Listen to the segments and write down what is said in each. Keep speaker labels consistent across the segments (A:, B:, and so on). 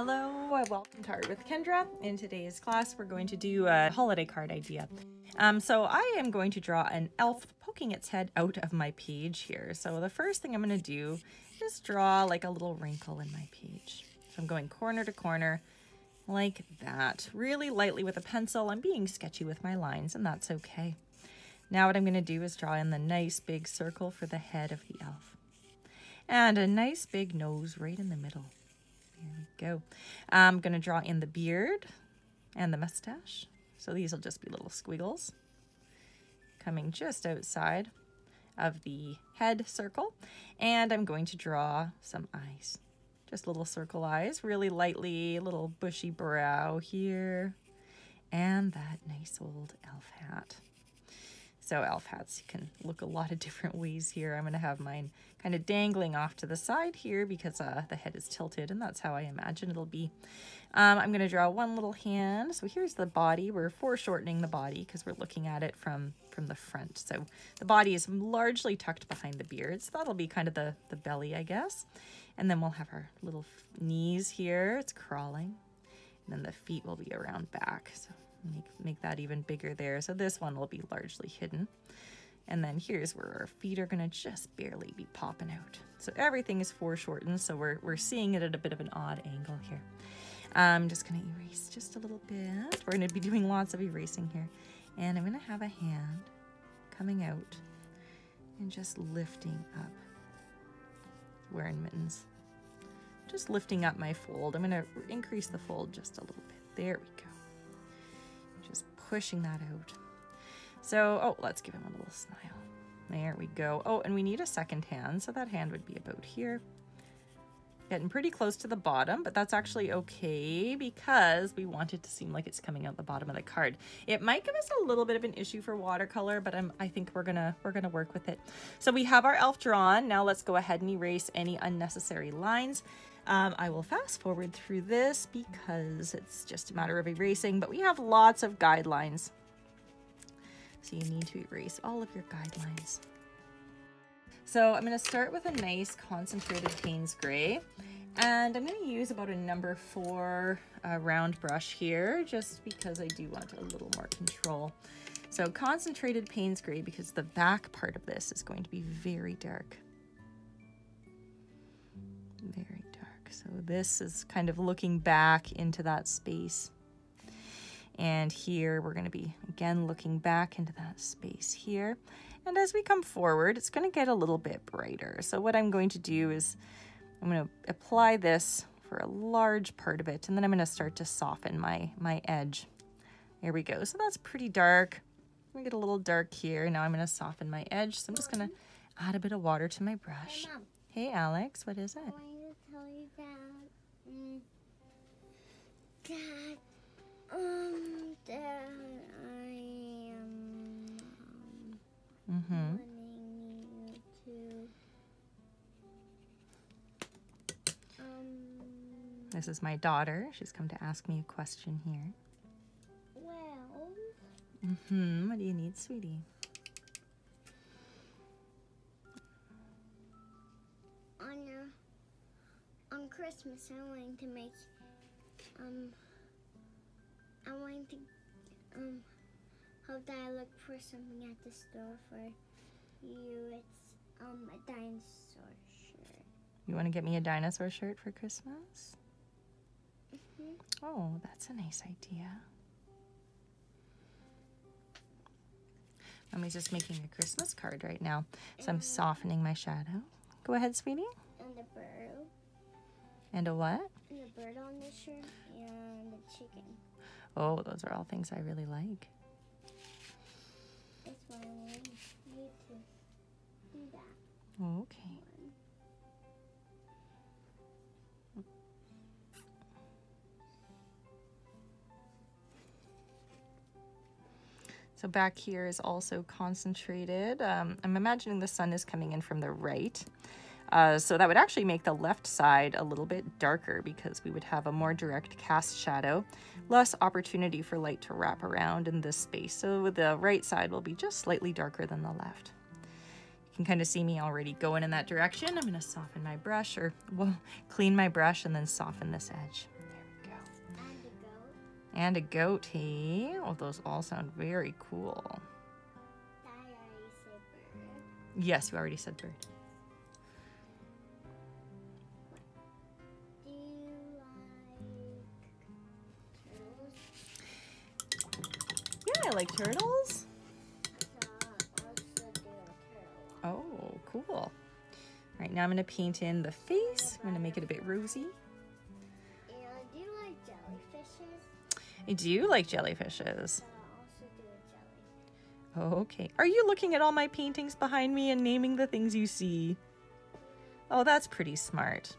A: Hello, welcome to Art with Kendra. In today's class, we're going to do a holiday card idea. So I am going to draw an elf poking its head out of my page here. So the first thing I'm going to do is draw like a little wrinkle in my page. So I'm going corner to corner like that, really lightly with a pencil. I'm being sketchy with my lines, and that's okay. Now what I'm going to do is draw in the nice big circle for the head of the elf. And a nice big nose right in the middle. There we go. I'm going to draw in the beard and the mustache. So these will just be little squiggles coming just outside of the head circle. And I'm going to draw some eyes. Just little circle eyes, really lightly, little bushy brow here. And that nice old elf hat. So elf hats can look a lot of different ways here. I'm going to have mine kind of dangling off to the side here because the head is tilted, and that's how I imagine it'll be. I'm going to draw one little hand. So here's the body. We're foreshortening the body because we're looking at it from the front. So the body is largely tucked behind the beard. So that'll be kind of the belly, I guess. And then we'll have our little knees here. It's crawling. And then the feet will be around back. So make that even bigger there. So this one will be largely hidden. And then here's where our feet are going to just barely be popping out. So everything is foreshortened, so we're seeing it at a bit of an odd angle here. I'm just going to erase just a little bit. We're going to be doing lots of erasing here. And I'm going to have a hand coming out and just lifting up. Wearing mittens. Just lifting up my fold. I'm going to increase the fold just a little bit. There we go. Just pushing that out. So, oh, let's give him a little smile. There we go. Oh, and we need a second hand. So that hand would be about here. Getting pretty close to the bottom, but that's actually okay because we want it to seem like it's coming out the bottom of the card. It might give us a little bit of an issue for watercolor, but I think we're gonna work with it. So we have our elf drawn. Now let's go ahead and erase any unnecessary lines. I will fast forward through this because it's just a matter of erasing, but we have lots of guidelines. So you need to erase all of your guidelines. So I'm going to start with a nice concentrated Payne's gray, and I'm going to use about a number 4 round brush here just because I do want a little more control. So concentrated Payne's gray because the back part of this is going to be very dark. Very dark. So this is kind of looking back into that space. And here we're going to be, again, looking back into that space here. And as we come forward, it's going to get a little bit brighter. So what I'm going to do is I'm going to apply this for a large part of it, and then I'm going to start to soften my edge. There we go. So that's pretty dark. We get a little dark here. Now I'm going to soften my edge. So I'm just going to add a bit of water to my brush.
B: Hey, Mom.
A: Hey, Alex, what is it?
B: I wanted to tell you that I am wanting you to
A: This is my daughter. She's come to ask me a question here.
B: well,
A: What do you need, sweetie?
B: on Christmas I wanted to make I wanted to hope that I look for something at the store for you. It's a dinosaur shirt.
A: You want to get me a dinosaur shirt for Christmas?
B: Mm-hmm.
A: Oh, that's a nice idea. Mommy's just making a Christmas card right now. So I'm softening my shadow. Go ahead, sweetie.
B: And a bird.
A: And a what?
B: And a bird on the shirt and a chicken.
A: Oh, those are all things I really like.
B: That's why I wanted you to do that.
A: Okay. So back here is also concentrated. I'm imagining the sun is coming in from the right. So that would actually make the left side a little bit darker because we would have a more direct cast shadow, less opportunity for light to wrap around in this space. So the right side will be just slightly darker than the left. You can kind of see me already going in that direction. I'm going to soften my brush, or well, clean my brush and then soften this edge. And a goatee. Oh, those all sound very cool.
B: Did I already say bird?
A: Yes, you already said bird.
B: Do you like turtles?
A: Yeah, I like turtles.
B: So I'll also do a turtle one.
A: Oh, cool. All right, now I'm gonna paint in the face. I'm gonna make it a bit rosy.
B: And do you like jellyfishes?
A: I do like jellyfishes.
B: So I'll also do a jelly.
A: Okay. Are you looking at all my paintings behind me and naming the things you see? Oh, that's pretty smart.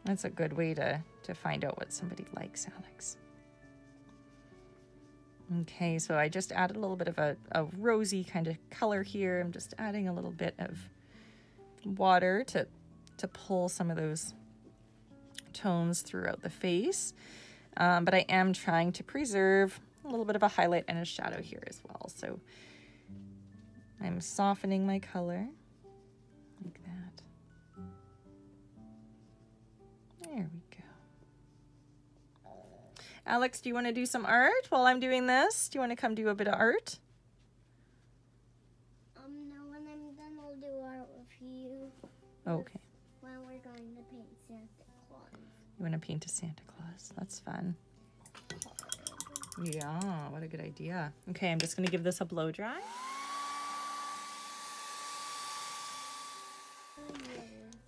A: That's a good way to find out what somebody likes, Alex. Okay, so I just added a little bit of a rosy kind of color here. I'm just adding a little bit of water to pull some of those tones throughout the face. But I am trying to preserve a little bit of a highlight and a shadow here as well. So I'm softening my color like that. There we go. Alex, do you want to do some art while I'm doing this? Do you want to come do a bit of art?
B: No, when I'm done, I'll do art with you.
A: Okay.
B: When we're going to paint Santa Claus.
A: You want to paint a Santa Claus? That's fun. Yeah, what a good idea. Okay, I'm just going to give this a blow dry.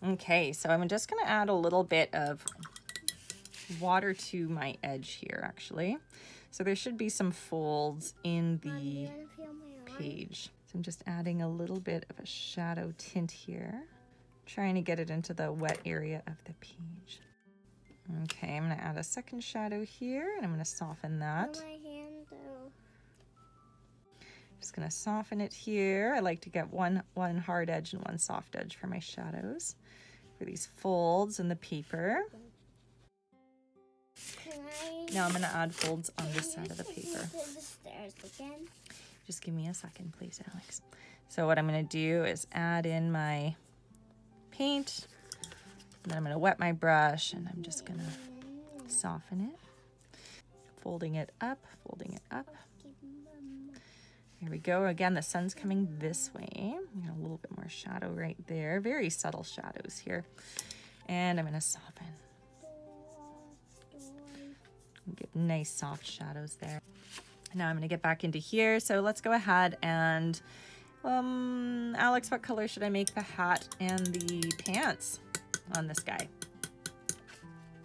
A: Okay, so I'm just going to add a little bit of water to my edge here, actually. So there should be some folds in the page. So I'm just adding a little bit of a shadow tint here, trying to get it into the wet area of the page. Okay, I'm going to add a second shadow here, and I'm going to soften that.
B: My hand, though.
A: Just going to soften it here. I like to get one hard edge and one soft edge for my shadows, for these folds in the paper. Now I'm going to add folds on this side of the paper.
B: The stairs again.
A: Just give me a second, please, Alex. So what I'm going to do is add in my paint. And then I'm going to wet my brush, and I'm just going to soften it. Folding it up, folding it up. There we go. Again, the sun's coming this way. We got a little bit more shadow right there. Very subtle shadows here. And I'm going to soften. Get nice soft shadows there. Now I'm going to get back into here. So let's go ahead and, Alex, what color should I make the hat and the pants on this guy?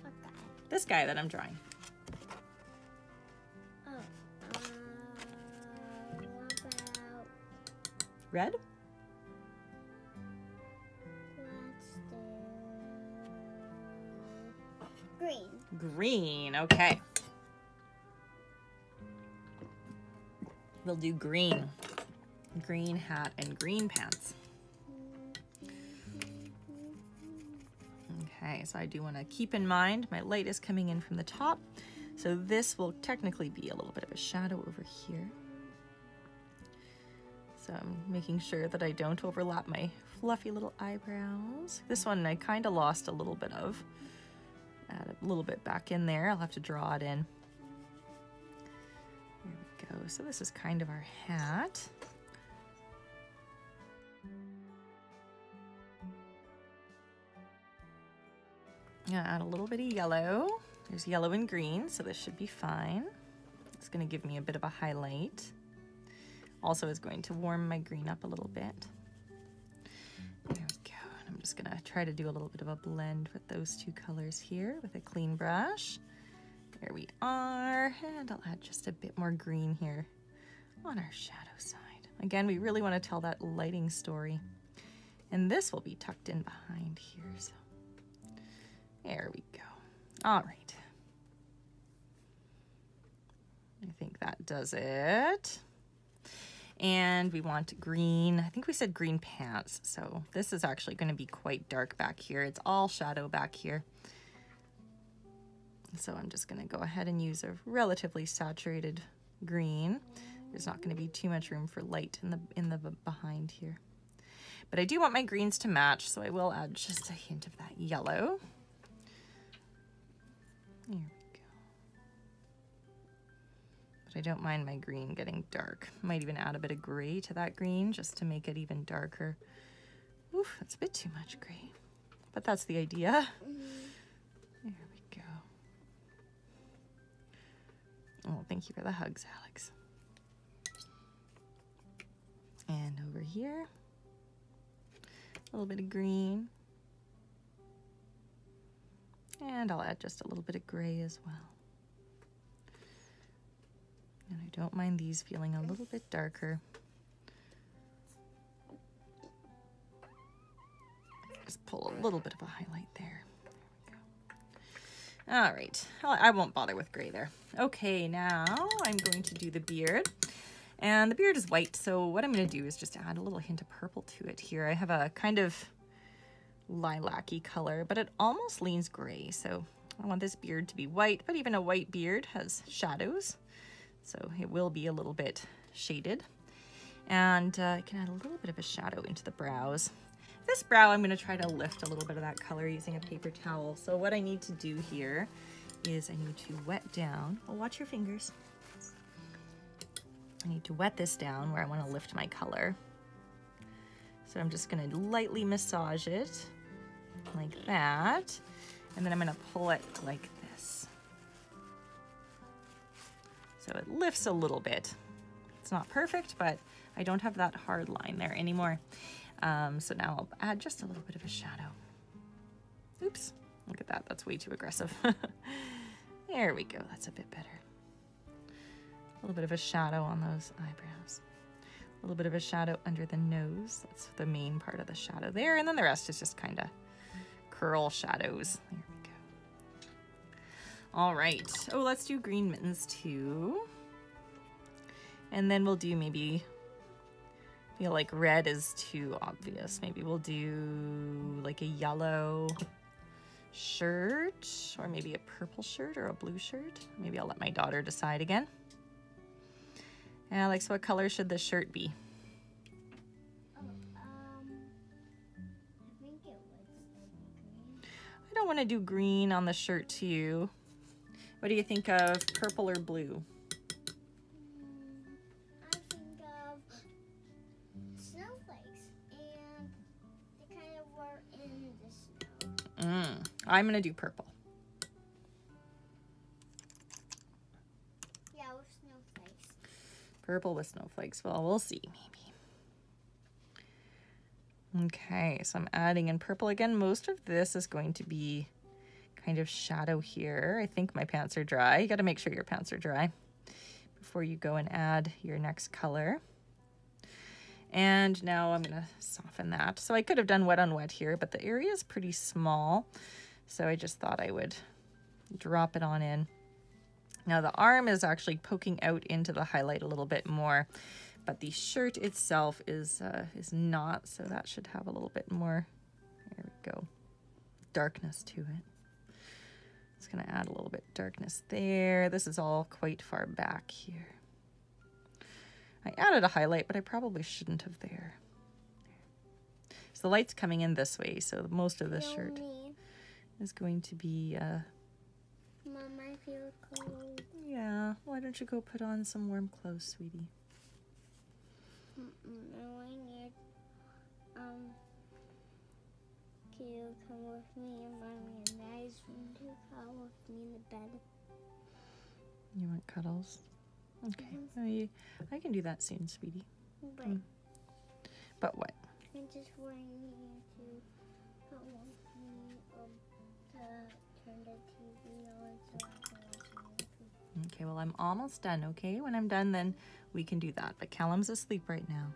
B: What guy?
A: This guy that I'm drawing.
B: Oh, what about...
A: Red?
B: Let's do... green.
A: Green, okay. We'll do green. Green hat and green pants. Okay, so I do want to keep in mind my light is coming in from the top. So this will technically be a little bit of a shadow over here. So I'm making sure that I don't overlap my fluffy little eyebrows. This one I kind of lost a little bit of. Add a little bit back in there. I'll have to draw it in. There we go. So this is kind of our hat. I'm gonna add a little bit of yellow. There's yellow and green, so this should be fine. It's gonna give me a bit of a highlight. Also is going to warm my green up a little bit. There we go. And I'm just gonna try to do a little bit of a blend with those two colors here with a clean brush. There we are. And I'll add just a bit more green here on our shadow side. Again, we really want to tell that lighting story. And this will be tucked in behind here, so there we go. All right. I think that does it. And we want green. I think we said green pants. So this is actually going to be quite dark back here. It's all shadow back here. So I'm just going to go ahead and use a relatively saturated green. There's not going to be too much room for light in the behind here. But I do want my greens to match, so I will add just a hint of that yellow. There we go. But I don't mind my green getting dark. Might even add a bit of gray to that green just to make it even darker. Oof, that's a bit too much gray. But that's the idea. There we go. Oh, thank you for the hugs, Alex. And over here, a little bit of green. And I'll add just a little bit of gray as well. And I don't mind these feeling a little bit darker. Just pull a little bit of a highlight there. There we go. All right, I won't bother with gray there. Okay, now I'm going to do the beard. And the beard is white, so what I'm going to do is just add a little hint of purple to it here. I have a kind of lilac-y color, but it almost leans gray, so I want this beard to be white, but even a white beard has shadows, so it will be a little bit shaded. And I can add a little bit of a shadow into the brows. This brow, I'm going to try to lift a little bit of that color using a paper towel. So what I need to do here is I need to wet down. Oh, watch your fingers. I need to wet this down where I want to lift my color. So I'm just going to lightly massage it like that. And then I'm going to pull it like this. So it lifts a little bit. It's not perfect, but I don't have that hard line there anymore. So now I'll add just a little bit of a shadow. Oops, look at that. That's way too aggressive. There we go. That's a bit better. A little bit of a shadow on those eyebrows. A little bit of a shadow under the nose. That's the main part of the shadow there. And then the rest is just kind of curl shadows. There we go. All right. Oh, let's do green mittens too. And then we'll do maybe, feel like red is too obvious. Maybe we'll do like a yellow shirt, or maybe a purple shirt or a blue shirt. Maybe I'll let my daughter decide again. Alex, what color should this shirt be?
B: I think it would green.
A: I don't want to do green on the shirt too. What do you think of purple or blue?
B: I think of snowflakes, and they kind of were in the snow.
A: I'm going to do purple.
B: Yeah, with snowflakes.
A: Purple with snowflakes. Well, we'll see, maybe. Okay, so I'm adding in purple again. Most of this is going to be kind of shadow here. I think my pants are dry. You got to make sure your pants are dry before you go and add your next color. And now I'm going to soften that. So I could have done wet on wet here, but the area is pretty small. So I just thought I would drop it on in. Now the arm is actually poking out into the highlight a little bit more, but the shirt itself is not, so that should have a little bit more, there we go, darkness to it. It's going to add a little bit of darkness there. This is all quite far back here. I added a highlight, but I probably shouldn't have there. So the light's coming in this way, so most of the shirt is going to be...
B: Mom, I feel cold.
A: Yeah, why don't you go put on some warm clothes, sweetie?
B: No, I need to come with me and Mommy and Daddy's room to come with me in the bed.
A: You want cuddles? Okay. I can do that soon, sweetie.
B: But,
A: But what?
B: I just want you to come with me to turn the TV on so I can watch a movie.
A: Okay, well, I'm almost done, okay? When I'm done, then we can do that. But Callum's asleep right now.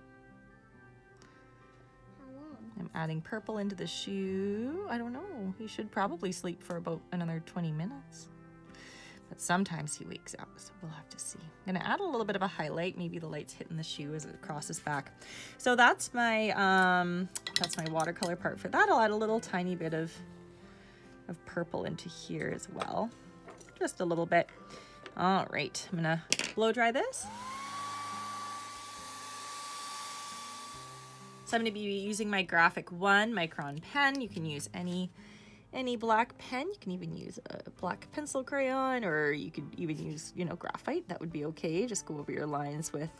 B: How long?
A: I'm adding purple into the shoe. I don't know. He should probably sleep for about another 20 minutes. But sometimes he wakes up, so we'll have to see. I'm gonna add a little bit of a highlight. Maybe the light's hitting the shoe as it crosses back. So that's my watercolor part for that. I'll add a little tiny bit of purple into here as well. Just a little bit. All right, I'm gonna blow dry this. So I'm going to be using my Graphic 1 micron pen. You can use any black pen. You can even use a black pencil crayon, or you could even use, you know, graphite. That would be okay. Just go over your lines with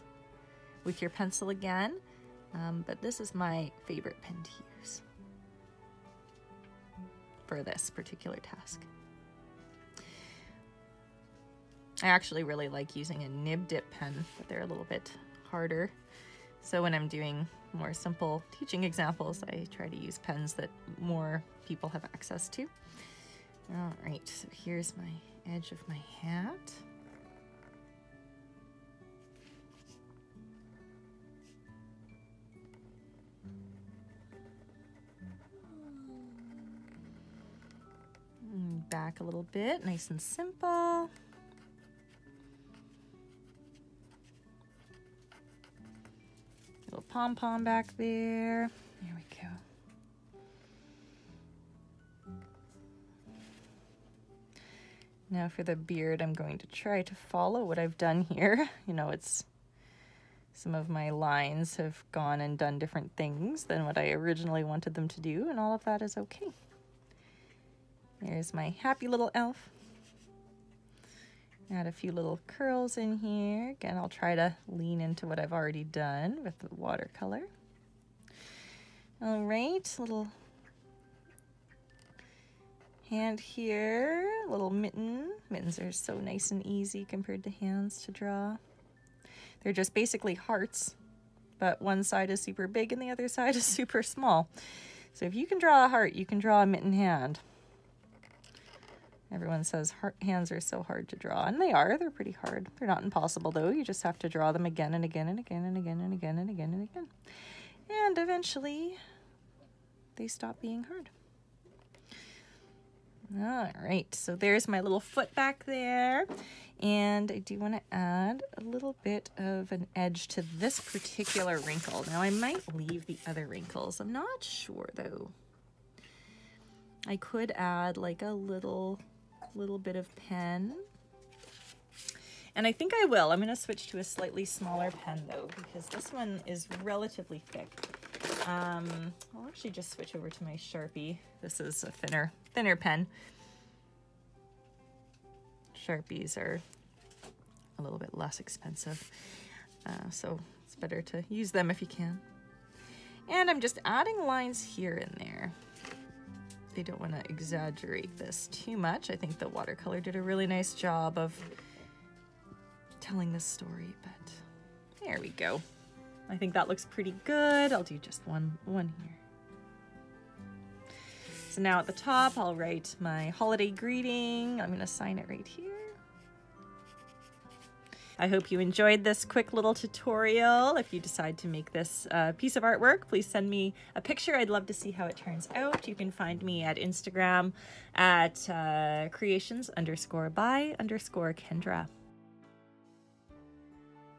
A: your pencil again. But this is my favorite pen to use for this particular task. I actually really like using a nib dip pen, but they're a little bit harder. So when I'm doing more simple teaching examples, I try to use pens that more people have access to. All right, so here's my edge of my hat. Back a little bit, nice and simple. Little pom-pom back there. There we go. Now for the beard, I'm going to try to follow what I've done here. You know, it's some of my lines have gone and done different things than what I originally wanted them to do, and all of that is okay. There's my happy little elf. Add a few little curls in here. Again, I'll try to lean into what I've already done with the watercolor. All right, little hand here, little mitten. Mittens are so nice and easy compared to hands to draw. They're just basically hearts, but one side is super big and the other side is super small. So if you can draw a heart, you can draw a mitten hand. Everyone says hands are so hard to draw, and they are. They're pretty hard. They're not impossible, though. You just have to draw them again and again and again and again and again and again and again. And eventually, they stop being hard. All right, so there's my little foot back there. And I do want to add a little bit of an edge to this particular wrinkle. Now, I might leave the other wrinkles. I'm not sure, though. I could add like a little bit of pen, and I think I will. I'm going to switch to a slightly smaller pen though, because this one is relatively thick. I'll actually just switch over to my Sharpie. This is a thinner pen. Sharpies are a little bit less expensive, so it's better to use them if you can. And I'm just adding lines here and there. I don't want to exaggerate this too much. I think the watercolor did a really nice job of telling this story, but there we go. I think that looks pretty good. I'll do just one here. So now at the top, I'll write my holiday greeting. I'm going to sign it right here. I hope you enjoyed this quick little tutorial. If you decide to make this piece of artwork, please send me a picture. I'd love to see how it turns out. You can find me at Instagram at creations_by_Kendra.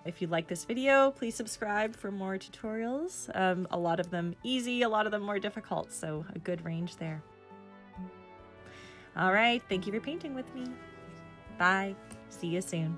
A: If you like this video, please subscribe for more tutorials. A lot of them easy, a lot of them more difficult, so a good range there. All right, thank you for painting with me. Bye. See you soon.